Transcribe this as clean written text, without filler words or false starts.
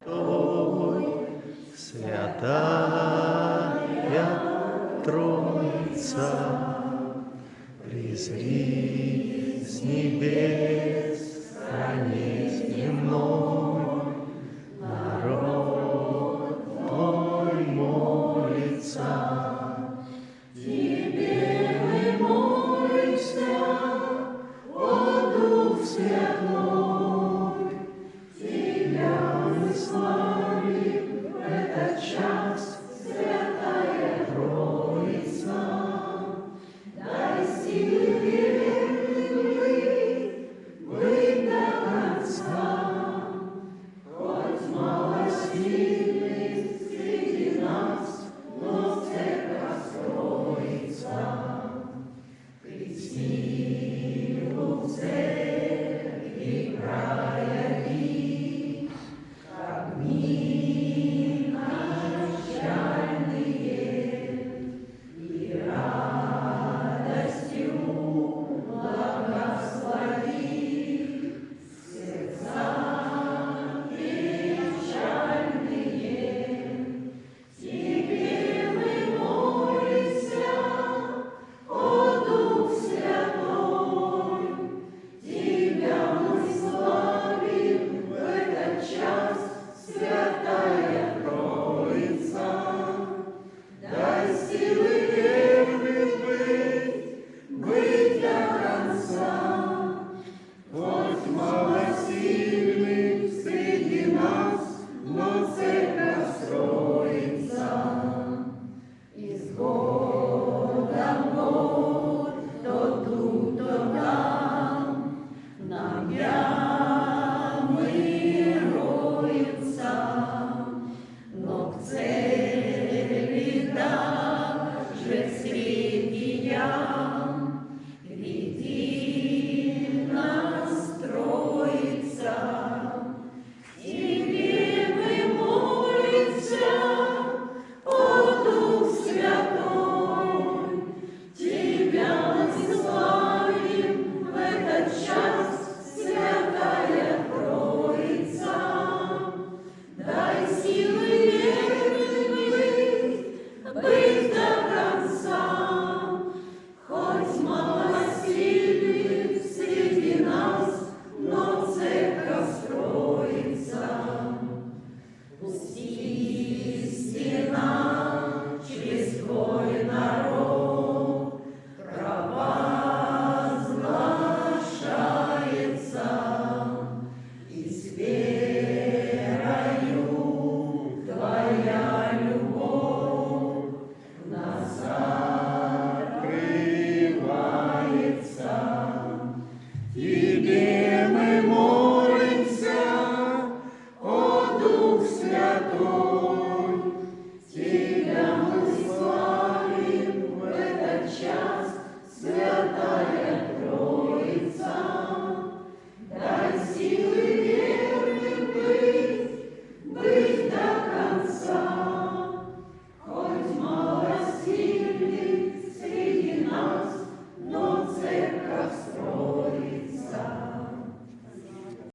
Той, Святая Троица, призри с небес страниц земной, народ Твой молится. Тебе мы молимся, о Дух Святой, Тебя мы славим в этот час, Святая Троица. Дай силы верных быть до конца, хоть мало сильных среди нас, но церковь строится. Присмиру церкви края, как мир.